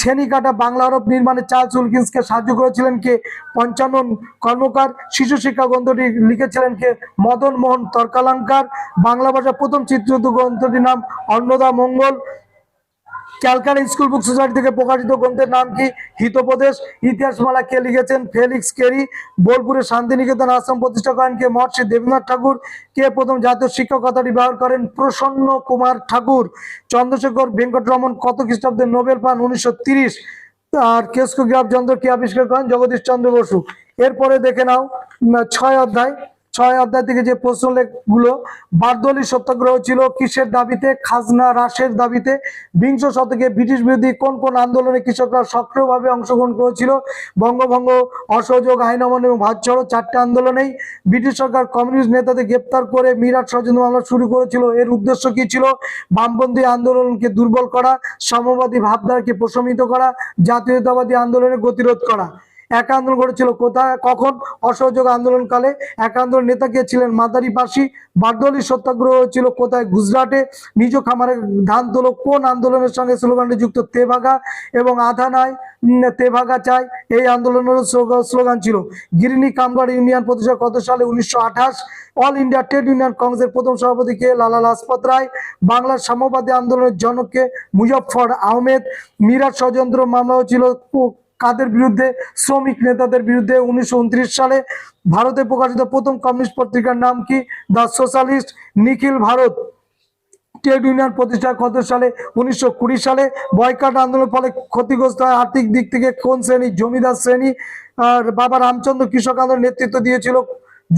ছেনি কাটা বাংলা হরফ নির্মাণে চার্লস উইলকিন্সকে সাহায্য করেছিলেন কে? পঞ্চানন কর্মকার। শিশু শিক্ষা গ্রন্থটি লিখেছিলেন কে? মদন মোহন তর্কালঙ্কার। বাংলা ভাষা প্রথম চিত্রিত গ্রন্থটির নাম Annada Mangal. Calcutta school book society থেকে প্রকাশিত গ্রন্থের নাম কি? হিতোপদেশ। ইতিহাসমালা কে লিখেছেন? Felix Carey. বোলপুরে শান্তিনিকেতন আশ্রম প্রতিষ্ঠা করেন কে? মহর্ষি দেবেন্দ্রনাথ ঠাকুর। কে প্রথম জাতীয় শিক্ষক কথাটি ব্যবহার করেন? প্রসন্ন কুমার ঠাকুর। চন্দ্রশেখর ভেঙ্কটরমন কত খ্রিস্টাব্দে নোবেল পান? 1930। আর কেস্কোগ্রাফ যন্ত্র কে আবিষ্কার করেন? জগদীশ চন্দ্র বসু। এরপরে দেখে নাও 6 অধ্যায় থেকে যে প্রশ্নগুলো, বারদৌলি সত্যাগ্রহ ছিল কিসের দাবিতে? খাজনা হ্রাসের দাবিতে। বিংশ শতকে ব্রিটিশ বিরোধী কোন কোন আন্দোলনে কৃষকরা সক্রিয়ভাবে অংশগ্রহণ করেছিল? বঙ্গভঙ্গ, অসহযোগ, আইন অমান্য এবং ভারত ছাড়ো। 4টে আন্দোলনেই ব্রিটিশ সরকার কমিউনিস্ট নেতাদের গ্রেপ্তার করে মিরাট ষড়যন্ত্র মামলা শুরু করেছিল। এর উদ্দেশ্য কি ছিল? বামপন্থী আন্দোলনকে দুর্বল করা, সাম্যবাদী ভাবধারাকে প্রশমিত করা, জাতীয়তাবাদী আন্দোলনের গতিরোধ করা। এক আন্দোলন ঘটেছিল কোথায়, কখন? অসহযোগ আন্দোলনকালে। এক আন্দোলন নেতা কে ছিলেন? মাদারি পাশি। বারদৌলি সত্যাগ্রহ ছিল কোথায়? গুজরাটে। নিজ খামারে ধান তোলো কোন আন্দোলনের সঙ্গে স্লোগানটি যুক্ত? তেভাগা এবং আধা নাই তেভাগা চাই, এই আন্দোলনের স্লোগান ছিল। গিরিনি কামগার ইউনিয়ন প্রতিষ্ঠা কত সালে? 1928। অল ইন্ডিয়া ট্রেড ইউনিয়ন কংগ্রেসের প্রথম সভাপতি কে? লালা লাজপত রায়। বাংলার সাম্যবাদী আন্দোলনের জনক কে? মুজফ্ফর আহমেদ। মিরাট ষড়যন্ত্র মামলা হয়েছিল কাদের বিরুদ্ধে? শ্রমিক নেতাদের বিরুদ্ধে 1929 সালে। ভারতে প্রকাশিত প্রথম কমিউনিস্ট পত্রিকার নাম কি? The socialist. Nikhil Bharat trade union প্রতিষ্ঠা কত সালে? 1920 সালে। বয়কট আন্দোলনের ফলে ক্ষতিগ্রস্ত হয় আর্থিক দিক থেকে কোন শ্রেণী? জমিদার শ্রেণী। আর বাবা রামচন্দ্র কৃষক আন্দোলন নেতৃত্ব দিয়েছিল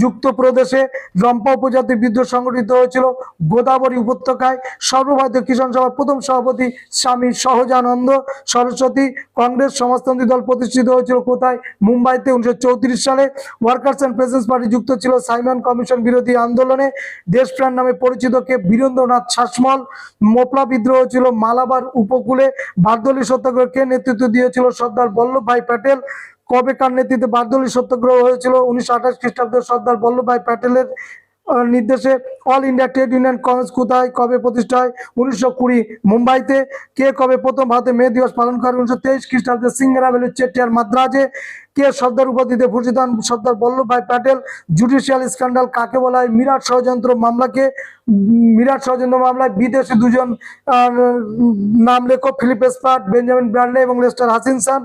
যুক্ত প্রদেশে। রম্পা উপজাতি বিদ্রোহ সংগঠিত হয়েছিল গোদাবরী উপত্যকায়। সর্বভারতীয় কিষাণ সভার প্রথম সভাপতি স্বামী সহজানন্দ সরস্বতী। কংগ্রেস সমাজতান্ত্রিক দল প্রতিষ্ঠিত হয়েছিল কোথায়? মুম্বাইতে 1934 সালে। ওয়ার্কার্স অ্যান্ড পেসেন্টস পার্টি যুক্ত ছিল সাইমন কমিশন বিরোধী আন্দোলনে। দেশপ্রাণ নামে পরিচিত কে? বীরেন্দ্রনাথ শাসমল। মোপলা বিদ্রোহ ছিল মালাবার উপকূলে। বারদৌলি সত্যাগ্রহ কে নেতৃত্ব দিয়েছিল? সর্দার বল্লভভাই প্যাটেল। কবে কার নেতৃত্বে বারদৌলি সত্যাগ্রহ হয়েছিল? 1928 খ্রিস্টাব্দে সর্দার বল্লভভাই প্যাটেলের নির্দেশে। All India trade union Congress কোথায় কবে প্রতিষ্ঠা হয়? 1920 মুম্বাইতে। কে কবে প্রথম ভারতে মে দিবস পালন করে? 1923 খ্রিস্টাব্দে সিঙ্গারা ভ্যালি চেটিয়ার মাদ্রাজে। কে সর্দার উপাধিতে ভূষিত হন? সর্দার বল্লভভাই প্যাটেল। জুডিশিয়াল স্ক্যান্ডাল কাকে বলা হয়? মিরাট ষড়যন্ত্র মামলাকে। মিরাট ষড়যন্ত্র মামলায় বিদেশি দুজন নাম লেখো, ফিলিপ স্পার্ট, বেঞ্জামিন ব্র্যাডলে এবং লেস্টার হাচিনসন।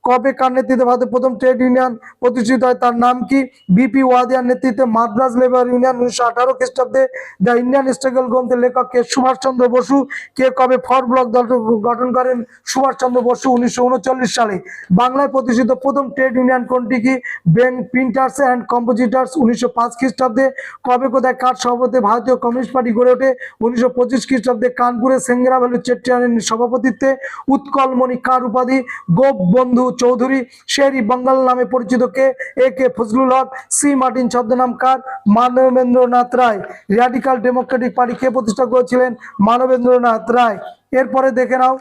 কবে কার নেতৃত্বে ভারতে প্রথম ট্রেড ইউনিয়ন প্রতিষ্ঠিত হয়? তার নাম কি? বিপি ওয়াদিয়ার নেতৃত্বে মাদ্রাজ লেবার ইউনিয়ন 1918 খ্রিস্টাব্দে। দ্য ইন্ডিয়ান স্ট্রাগল গ্রন্থের লেখক কে? সুভাষচন্দ্র বসু। কে কবে ফর ব্লক দল গঠন করেন? সুভাষচন্দ্র বসু 1939 সালে। বাংলায় প্রতিষ্ঠিত প্রথম ট্রেড ইউনিয়ন কোনটি কি? বেন প্রিন্টার্স অ্যান্ড কম্পোজিটার্স 1905 খ্রিস্টাব্দে। কবে কোথায় কার সভাপতিত্বে ভারতীয় কমিউনিস্ট পার্টি গড়ে ওঠে? 1925 খ্রিস্টাব্দে কানপুরে সেঙ্গেরা ভ্যালু চেট্টিয়ারের সভাপতিত্বে। উৎকলমণি কার উপাধি? গোপবন্ধু চৌধুরী। শেরি বাঙ্গাল নামে পরিচিত কে? এ কে ফজলুল হক। সি মার্টিন ছদ্মনাম কার? মানবেন্দ্রনাথ রায়। র্যাডিক্যাল ডেমোক্রেটিক পার্টি কে প্রতিষ্ঠা করেছিলেন? মানবেন্দ্রনাথ রায়। এরপরে দেখে নাও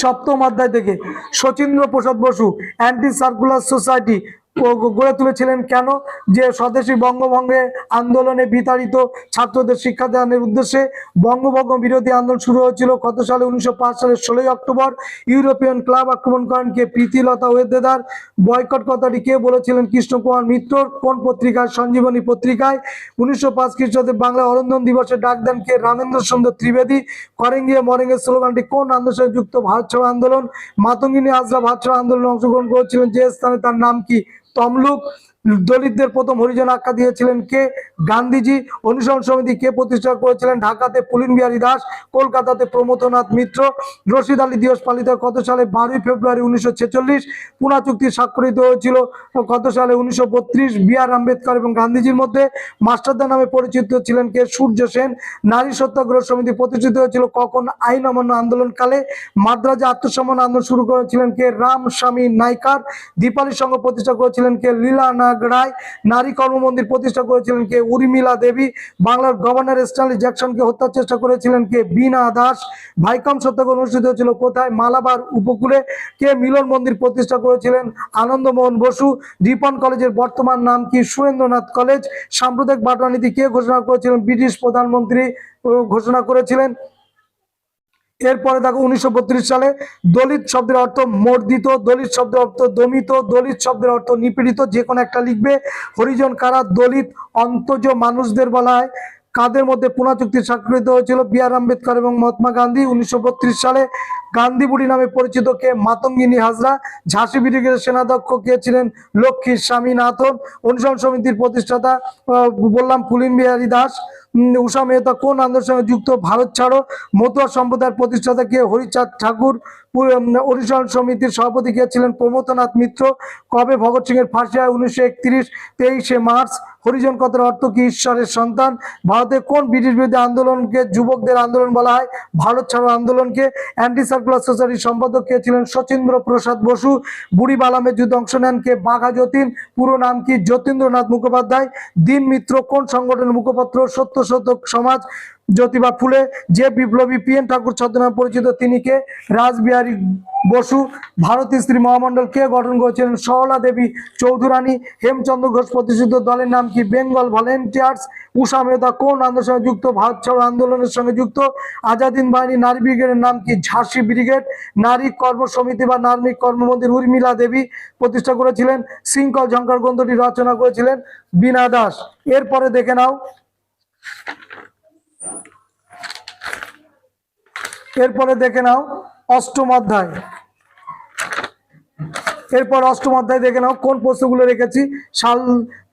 সপ্তম অধ্যায় থেকে শচীন্দ্র প্রসাদ বসু অ্যান্টি সার্কুলার সোসাইটি গড়ে তুলেছিলেন কেন? যে স্বদেশী বঙ্গভঙ্গে আন্দোলনে বিতাড়িত ছাত্রদের শিক্ষা দানের উদ্দেশ্যে। বঙ্গভঙ্গ বিরোধী আন্দোলন শুরু হয়েছিল কত সালে? 1905 সালের 16 অক্টোবর। ইউরোপিয়ান ক্লাব আক্রমণ করেন কে? প্রীতিলতা ওয়েদেদার। বয়কট কথাটি কে বলেছিলেন? কৃষ্ণকুমার মিত্র। কোন পত্রিকায়? সঞ্জীবনী পত্রিকায়। 1905 খ্রিস্টাব্দে বাংলায় অরন্ধন দিবসে ডাক দেন কে? রামেন্দ্র সুন্দর ত্রিবেদী। করেঙ্গে মরেঙ্গে স্লোগানটি কোন আন্দোলনের সাথে যুক্ত? ভারত ছাড়ো আন্দোলন। মাতঙ্গিনী হাজরা ভারত ছাড়ো আন্দোলনে অংশগ্রহণ করেছিলেন যে স্থানে, তার নাম কি? তমলুক। দলিতদের প্রথম হরিজন আখ্যা দিয়েছিলেন কে? গান্ধীজি। অনুসরণ সমিতি কে প্রতিষ্ঠা করেছিলেন? ঢাকাতে পুলিন বিহারী দাস, কলকাতাতে প্রমথনাথ মিত্র। রশিদ আলী দিবস পালিত হয় কত সালে? 12ই ফেব্রুয়ারি 1946। পুনা চুক্তি স্বাক্ষরিত হয়েছিল কত সালে? 1932। বি আর আম্বেদকর এবং গান্ধীজির মধ্যে মাস্টারদা নামে পরিচিত ছিলেন কে? সূর্য সেন। নারী সত্যাগ্রহ সমিতি প্রতিষ্ঠিত হয়েছিল কখন? আইন অমান্য আন্দোলনকালে। মাদ্রাজে আত্মসম্মান আন্দোলন শুরু করেছিলেন কে? রামস্বামী নাইকার। দীপালি সংঘ প্রতিষ্ঠা করেছিলেন কে? লীলা নাগ রায়। নারী কর্মমন্দির প্রতিষ্ঠা করেছিলেন কে? উর্মিলা দেবী। বাংলার গভর্নর স্ট্যানলি জ্যাকসনকে হত্যার চেষ্টা করেছিলেন কে? বীণা দাস। ভাইকম সত্যাগ্রহ অনুষ্ঠিত হয়েছিল কোথায়? মালাবার উপকূলে। কে মিলন মন্দির প্রতিষ্ঠা করেছিলেন? আনন্দমোহন বসু। রিপন কলেজের বর্তমান নাম কি? সুরেন্দ্রনাথ কলেজ। সাম্প্রদায়িক বাটোয়ারা নীতি কে ঘোষণা করেছিলেন? ব্রিটিশ প্রধানমন্ত্রী ঘোষণা করেছিলেন। এরপরে দেখো 1932 সালে দলিত শব্দের অর্থ মর্দিত, দলিত শব্দের অর্থ দমিত, দলিত শব্দের অর্থ নিপীড়িত, যে কোনো একটা লিখবে। হরিজন কারা? দলিত। অন্তজ মানুষদের বলা হয়। কাদের মধ্যে পুনা চুক্তি স্বাক্ষরিত হয়েছিল? বি আর আম্বেদকর এবং মহাত্মা গান্ধী। 1932 সালে গান্ধী বুড়ি নামে পরিচিত কে? মাতঙ্গিনী হাজরা। ঝাঁসি ব্রিগেডের সেনাধ্যক্ষ কে ছিলেন? লক্ষ্মী স্বামীনাথন। অনুসরণ সমিতির প্রতিষ্ঠাতা বললাম পুলিন বিহারী দাস। উষা মেহতা কোন আন্দোলনের সঙ্গে যুক্ত? ভারত ছাড়ো। মতুয়া সম্প্রদায়ের প্রতিষ্ঠাতা কে? হরিচাঁদ ঠাকুর। অনুসরণ সমিতির সভাপতি কে ছিলেন? প্রমথনাথ মিত্র। কবে ভগৎ সিং এর ফাঁসি হয়? 1931। 23শে মার্চ। হরিজন কথার অর্থ কি? ঈশ্বরের সন্তান। ভারতে কোন ব্রিটিশ বিরোধী আন্দোলনকে যুবকদের আন্দোলন বলা হয়? ভারত ছাড়ো আন্দোলনকে। অ্যান্টি সার্কুলার সোসাইটির সম্পাদক কে ছিলেন? শচীন্দ্র প্রসাদ বসু। বুড়ি বালামের যুদ্ধে অংশ নেন কে? বাঘা যতীন। পুরো নাম কি? যতীন্দ্রনাথ মুখোপাধ্যায়। দীন মিত্র কোন সংগঠনের মুখপাত্র? সত্য শতক সমাজ। জ্যোতিবা ফুলে। যে বিপ্লবী পি এন ঠাকুর ছদ্মনামে পরিচিত তিনি কে? রাসবিহারী বসু। ভারতীয় স্ত্রী মহামণ্ডল কে গঠন করেছিলেন? সরলা দেবী চৌধুরানী। হেমচন্দ্র ঘোষ প্রতিষ্ঠিত দলের নাম কি? বেঙ্গল ভলেন্টিয়ার্স। উষা মেহতা কোন আন্দোলনের সঙ্গে যুক্ত? ভারত ছাড়ো আন্দোলনের সঙ্গে যুক্ত। আজাদিন বাহিনী নারী ব্রিগেডের নাম কি? ঝাঁসি ব্রিগেড। নারী কর্ম সমিতি বা নারী কর্মমন্দির উর্মিলা দেবী প্রতিষ্ঠা করেছিলেন। শৃঙ্খল ঝঙ্কার গ্রন্থটি রচনা করেছিলেন বীণা দাস। এরপরে দেখে নাও, অষ্টম অধ্যায়। এরপর অষ্টম অধ্যায় দেখে নাও কোন প্রশ্নগুলো রেখেছি। সাল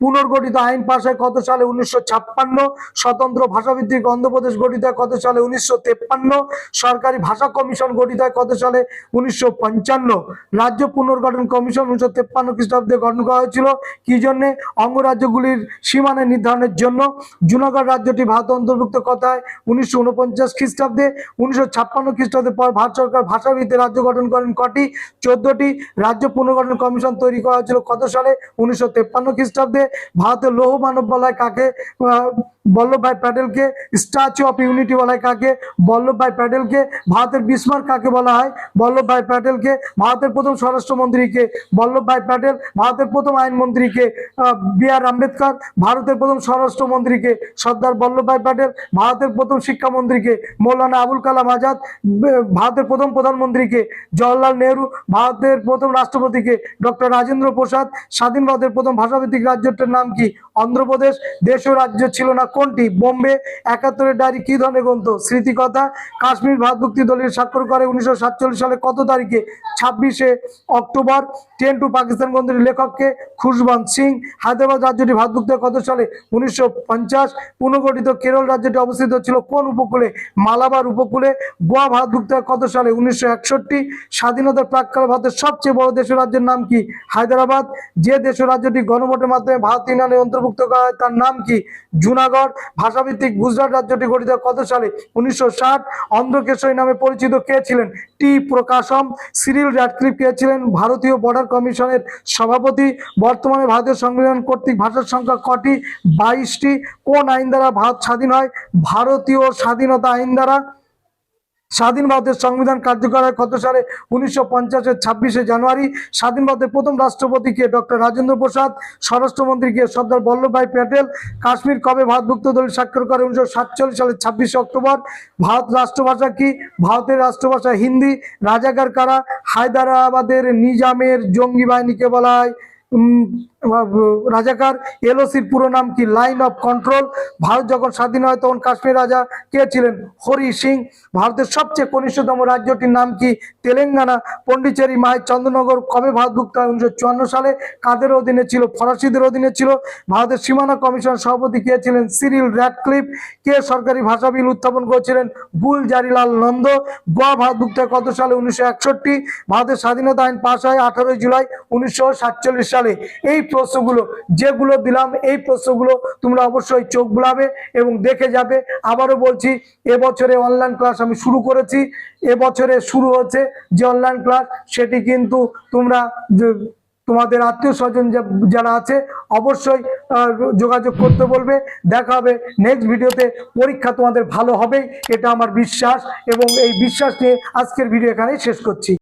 পুনর্গঠিত আইন পাশ হয় কত সালে? 1956। স্বতন্ত্র ভাষাভিত্তিক অন্ধ্রপ্রদেশ গঠিত হয় কত সালে? 1953। সরকারি ভাষা কমিশন গঠিত হয় কত সালে? 1955। রাজ্য পুনর্গঠন কমিশন 1953 খ্রিস্টাব্দে গঠন করা হয়েছিল কি জন্য? অঙ্গরাজ্যগুলির সীমানা নির্ধারণের জন্য। জুনাগড় রাজ্যটি ভারত অন্তর্ভুক্ত কথায়? 1949 খ্রিস্টাব্দে। 1956 খ্রিস্টাব্দের পর ভারত সরকার ভাষাভিত্তিক রাজ্য গঠন করেন কটি? 14টি। রাজ্য পুনর্গঠন কমিশন তৈরি করা হয়েছিল কত সালে? 1953 খ্রিস্টাব্দে। ভারতের লৌহ মানব বলা হয় কাকে? বল্লভভাই প্যাটেলকে। স্ট্যাচু অফ ইউনিটি বলা হয় কাকে? বল্লভভাই প্যাটেলকে। ভারতের বিস্মার্ক কাকে বলা হয়? বল্লভভাই প্যাটেলকে। ভারতের প্রথম স্বরাষ্ট্রমন্ত্রীকে? বল্লভভাই প্যাটেল। ভারতের প্রথম আইনমন্ত্রীকে? বি আর আম্বেদকর। ভারতের প্রথম স্বরাষ্ট্রমন্ত্রীকে? সর্দার বল্লভভাই প্যাটেল। ভারতের প্রথম শিক্ষামন্ত্রীকে? মৌলানা আবুল কালাম আজাদ। ভারতের প্রথম প্রধানমন্ত্রীকে? জওয়াহরলাল নেহরু। ভারতের প্রথম রাষ্ট্রপতিকে? ডক্টর রাজেন্দ্র প্রসাদ। স্বাধীন ভারতের প্রথম ভাষাভিত্তিক রাজ্যটার নাম কি? অন্ধ্রপ্রদেশ। দেশ ও রাজ্য ছিল না কোনটি? বোম্বে। 71 ডায়েরি কি ধরনের গ্রন্থ? স্মৃতিকথা। কাশ্মীর ভারতভুক্তি দলিল স্বাক্ষর করে 1947 সালে কত তারিখে? 26শে অক্টোবর। 10 টু পাকিস্তান গ্রন্থটির লেখককে? খুশবন্ত সিং। হায়দ্রাবাদ রাজ্যটি ভারতভুক্ত কত সালে? 1950। পুনর্গঠিত কেরল রাজ্যটি অবস্থিত ছিল কোন উপকূলে? মালাবার উপকূলে। গোয়া ভারতভুক্ত কত সালে? 1961। স্বাধীনতার প্রাক্কালে ভারতের সবচেয়ে বড় দেশ রাজ্যের নাম কি? হায়দ্রাবাদ। যে দেশ রাজ্যটি গণভোটের মাধ্যমে ভারত ইউনিয়নে অন্তর্ভুক্ত করা হয় তার নাম কি? জুনাগড়। ভাষাভিত্তিক গুজরাট রাজ্যটি গঠিত কত সালে? 1960। অন্ধ্রকেশরী নামে পরিচিত কে ছিলেন? টি প্রকাশম। সিরিল র্যাডক্লিফ কে ছিলেন? ভারতীয় বর্ডার কমিশনের সভাপতি। বর্তমানে ভারতীয় সংবিধান কর্তৃক ভাষার সংখ্যা কটি? 22টি। কোন আইন দ্বারা ভারত স্বাধীন হয়? ভারতীয় স্বাধীনতা আইন দ্বারা। স্বাধীন ভারতের সংবিধান কার্যকর হয় কত সালে? 1950-এর 26শে জানুয়ারি। স্বাধীন ভারতের প্রথম রাষ্ট্রপতিকে? ডক্টর রাজেন্দ্র প্রসাদ। স্বরাষ্ট্রমন্ত্রীকে? সর্দার বল্লভভাই প্যাটেল। কাশ্মীর কবে ভারতভুক্ত দলিল স্বাক্ষর করে? 1947 সালের 26শে অক্টোবর। ভারত রাষ্ট্রভাষা কি? ভারতের রাষ্ট্রভাষা হিন্দি। রাজাকার কারা? হায়দ্রাবাদের নিজামের জঙ্গি বাহিনীকে বলা হয় রাজাকার। এলওসির পুরো নাম কি? Line of control. ভারত যখন স্বাধীন হয় তখন কাশ্মীর রাজা কে ছিলেন? হরি সিং। ভারতের সবচেয়ে কনিষ্ঠতম রাজ্যটির নাম কি? তেলেঙ্গানা। পন্ডিচেরি মায়ের চন্দ্রনগর কবে ভারতভুক্ত হয়? 1954 সালে। কাদের অধীনে ছিল? ফরাসিদের অধীনে ছিল। ভারতের সীমানা কমিশন সভাপতি কে ছিলেন? Cyril Radcliffe. কে সরকারি ভাষা বিল উত্থাপন করেছিলেন? গুলজারিলাল নন্দ। গোয়া ভারতভুক্ত হয় কত সালে? 1961। ভারতের স্বাধীনতা আইন পাশ হয় 18 জুলাই 1947 সালে। এই প্রশ্নগুলো যেগুলো দিলাম, এই প্রশ্নগুলো তোমরা অবশ্যই চোখ বুলাবে এবং দেখে যাবে। আবারও বলছি, এবছরে অনলাইন ক্লাস আমি শুরু করেছি। এবছরে শুরু হচ্ছে যে অনলাইন ক্লাস, সেটি কিন্তু তোমরা তোমাদের আত্মীয় স্বজন যারা আছে অবশ্যই যোগাযোগ করতে বলবে। দেখা হবে নেক্সট ভিডিওতে। পরীক্ষা তোমাদের ভালো হবে, এটা আমার বিশ্বাস, এবং এই বিশ্বাস নিয়ে আজকের ভিডিও এখানেই শেষ করছি।